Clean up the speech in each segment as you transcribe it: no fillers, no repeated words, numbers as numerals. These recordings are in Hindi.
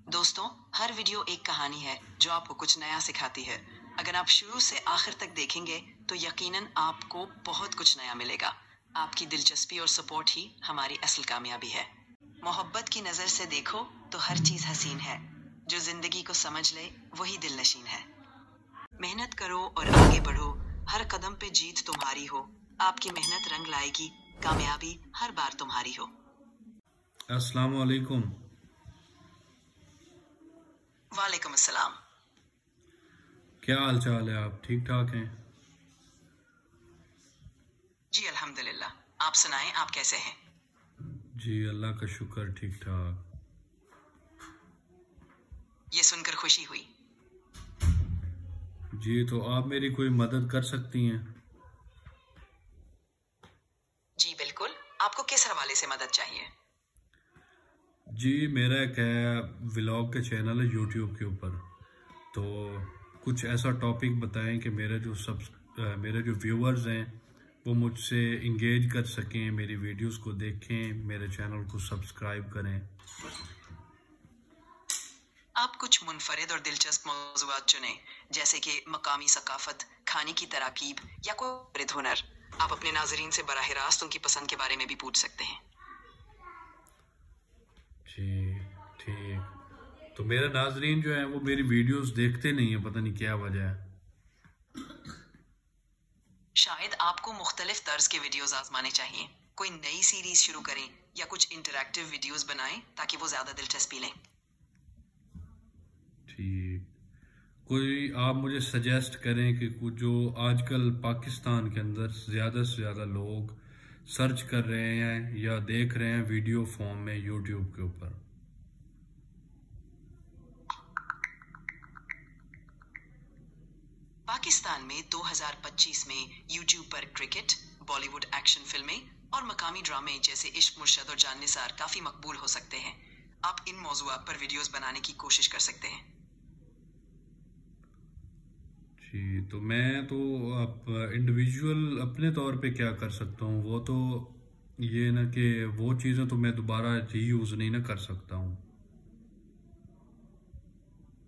दोस्तों, हर वीडियो एक कहानी है जो आपको कुछ नया सिखाती है। अगर आप शुरू से आखिर तक देखेंगे तो यकीनन आपको बहुत कुछ नया मिलेगा। आपकी दिलचस्पी और सपोर्ट ही हमारी असल कामयाबी है। मोहब्बत की नजर से देखो तो हर चीज हसीन है। जो जिंदगी को समझ ले वही दिलनशीन है। मेहनत करो और आगे बढ़ो, हर कदम पे जीत तुम्हारी हो। आपकी मेहनत रंग लाएगी, कामयाबी हर बार तुम्हारी हो। अस्सलाम वालेकुम। वालेकुम अस्सलाम। क्या हाल चाल है? आप ठीक ठाक हैं? जी अल्हम्दुलिल्लाह, आप सुनाएं, आप कैसे हैं? जी अल्लाह का शुक्र, ठीक ठाक। ये सुनकर खुशी हुई। जी तो आप मेरी कोई मदद कर सकती हैं? जी बिल्कुल, आपको किस हवाले से मदद चाहिए? जी मेरा एक है व्लॉग के चैनल है यूट्यूब के ऊपर, तो कुछ ऐसा टॉपिक बताएं कि मेरे जो व्यूअर्स हैं वो मुझसे इंगेज कर सकें, मेरी वीडियोस को देखें, मेरे चैनल को सब्सक्राइब करें। आप कुछ मुनफरिद और दिलचस्प मौज़ूआत चुनें, जैसे कि मकामी सकाफत, खाने की तरकीब या कोई हुनर। आप अपने नाजरीन से बराह रास्त उनकी पसंद के बारे में भी पूछ सकते हैं। जी ठीक। तो मेरे नाजरीन जो हैं वो मेरी वीडियोस देखते नहीं है, पता नहीं क्या वजह है। शायद आपको मुख्तलिफ तर्ज के वीडियोस आजमाने चाहिए। कोई नई सीरीज शुरू करें या कुछ इंटरैक्टिव वीडियोस बनाएं ताकि वो ज्यादा दिलचस्पी लें। ठीक, कोई आप मुझे सजेस्ट करें कि कुछ जो आजकल पाकिस्तान के अंदर ज़्यादा से ज़्यादा लोग सर्च कर रहे हैं या देख रहे हैं वीडियो फॉर्म में यूट्यूब के ऊपर। पाकिस्तान में 2025 में यूट्यूब पर क्रिकेट, बॉलीवुड एक्शन फिल्में और मकामी ड्रामे जैसे इश्क, मुर्शद और जान निसार काफी मकबूल हो सकते हैं। आप इन मौज़ूआत पर वीडियोस बनाने की कोशिश कर सकते हैं। जी तो मैं तो आप इंडिविजुअल अपने तौर पे क्या कर सकता हूँ, वो तो ये ना कि वो चीज़ें तो मैं दोबारा रीयूज़ नहीं ना कर सकता हूँ।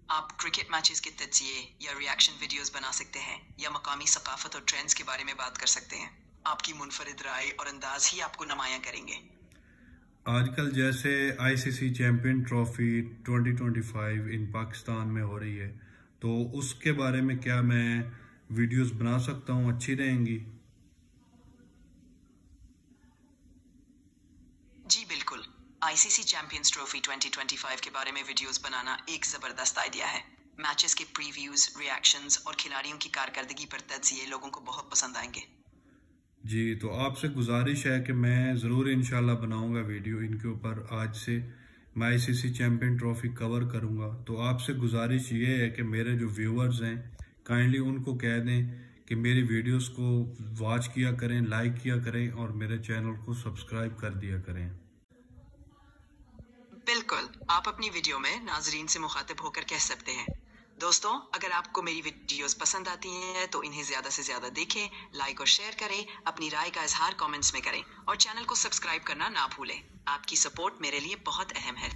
आप क्रिकेट मैचेस के तज्जिए या रिएक्शन वीडियोस बना सकते हैं या मकामी सकाफत और ट्रेंड्स के बारे में बात कर सकते हैं। आपकी मुनफरिद राय और अंदाज ही आपको नुमायां करेंगे। आजकल जैसे आईसीसी चैंपियन ट्रॉफी 2025 इन पाकिस्तान में हो रही है, तो उसके बारे में क्या मैं वीडियोस बना सकता हूँ? अच्छी रहेंगी? जी बिल्कुल, आईसीसी चैंपियंस ट्रॉफी 2025 के बारे में वीडियोस बनाना एक जबरदस्त आइडिया है। मैचेस के प्रीव्यूज, रिएक्शंस और खिलाड़ियों की कारकर्दगी पर तज्जिए लोगों को बहुत पसंद आएंगे। जी तो आपसे गुजारिश है कि मैं ज़रूर इंशाल्लाह बनाऊंगा वीडियो इनके ऊपर। आज से मैं आईसीसी चैंपियन ट्रॉफी कवर करूंगा, तो आपसे गुजारिश ये है कि मेरे जो व्यूअर्स हैं काइंडली उनको कह दें कि मेरी वीडियोस को वॉच किया करें, लाइक किया करें और मेरे चैनल को सब्सक्राइब कर दिया करें। बिल्कुल, आप अपनी वीडियो में नाजरीन से मुखातिब होकर कह सकते हैं। दोस्तों, अगर आपको मेरी वीडियोस पसंद आती हैं तो इन्हें ज्यादा से ज्यादा देखें, लाइक और शेयर करें, अपनी राय का इजहार कमेंट्स में करें और चैनल को सब्सक्राइब करना ना भूलें। आपकी सपोर्ट मेरे लिए बहुत अहम है।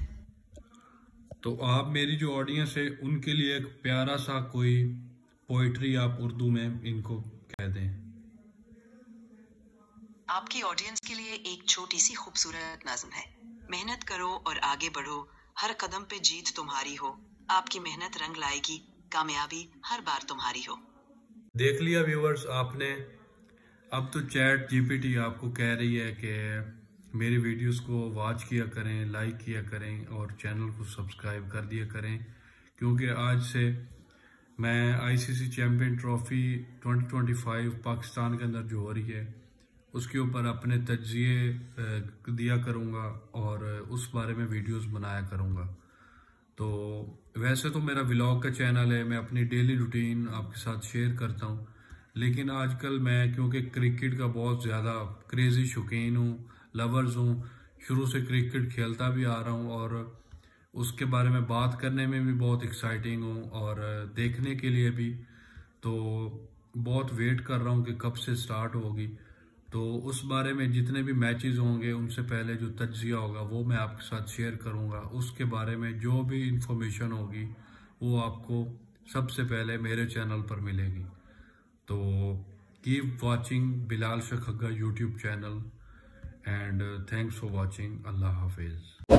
तो आप मेरी जो ऑडियंस है उनके लिए एक प्यारा सा कोई पोइट्री आप उर्दू में इनको कह दें। आपकी ऑडियंस के लिए एक छोटी सी खूबसूरत नज़्म है। मेहनत करो और आगे बढ़ो, हर कदम पे जीत तुम्हारी हो। आपकी मेहनत रंग लाएगी, कामयाबी हर बार तुम्हारी हो। देख लिया व्यूअर्स आपने? अब तो चैट जीपीटी आपको कह रही है कि मेरी वीडियोस को वॉच किया करें, लाइक किया करें और चैनल को सब्सक्राइब कर दिया करें, क्योंकि आज से मैं आईसीसी चैंपियन ट्रॉफी 2025 पाकिस्तान के अंदर जो हो रही है उसके ऊपर अपने तज्जिए दिया करूँगा और उस बारे में वीडियोस बनाया करूँगा। तो वैसे तो मेरा व्लॉग का चैनल है, मैं अपनी डेली रूटीन आपके साथ शेयर करता हूँ, लेकिन आजकल मैं क्योंकि क्रिकेट का बहुत ज़्यादा क्रेज़ी शौकीन हूँ, लवर्स हूँ, शुरू से क्रिकेट खेलता भी आ रहा हूँ और उसके बारे में बात करने में भी बहुत एक्साइटिंग हूँ और देखने के लिए भी, तो बहुत वेट कर रहा हूँ कि कब से स्टार्ट होगी। तो उस बारे में जितने भी मैचेस होंगे उनसे पहले जो तज्जिया होगा वो मैं आपके साथ शेयर करूंगा। उसके बारे में जो भी इंफॉर्मेशन होगी वो आपको सबसे पहले मेरे चैनल पर मिलेगी। तो keep watching Bilal Shaikh Agha YouTube channel and thanks for watching. अल्लाह हाफिज।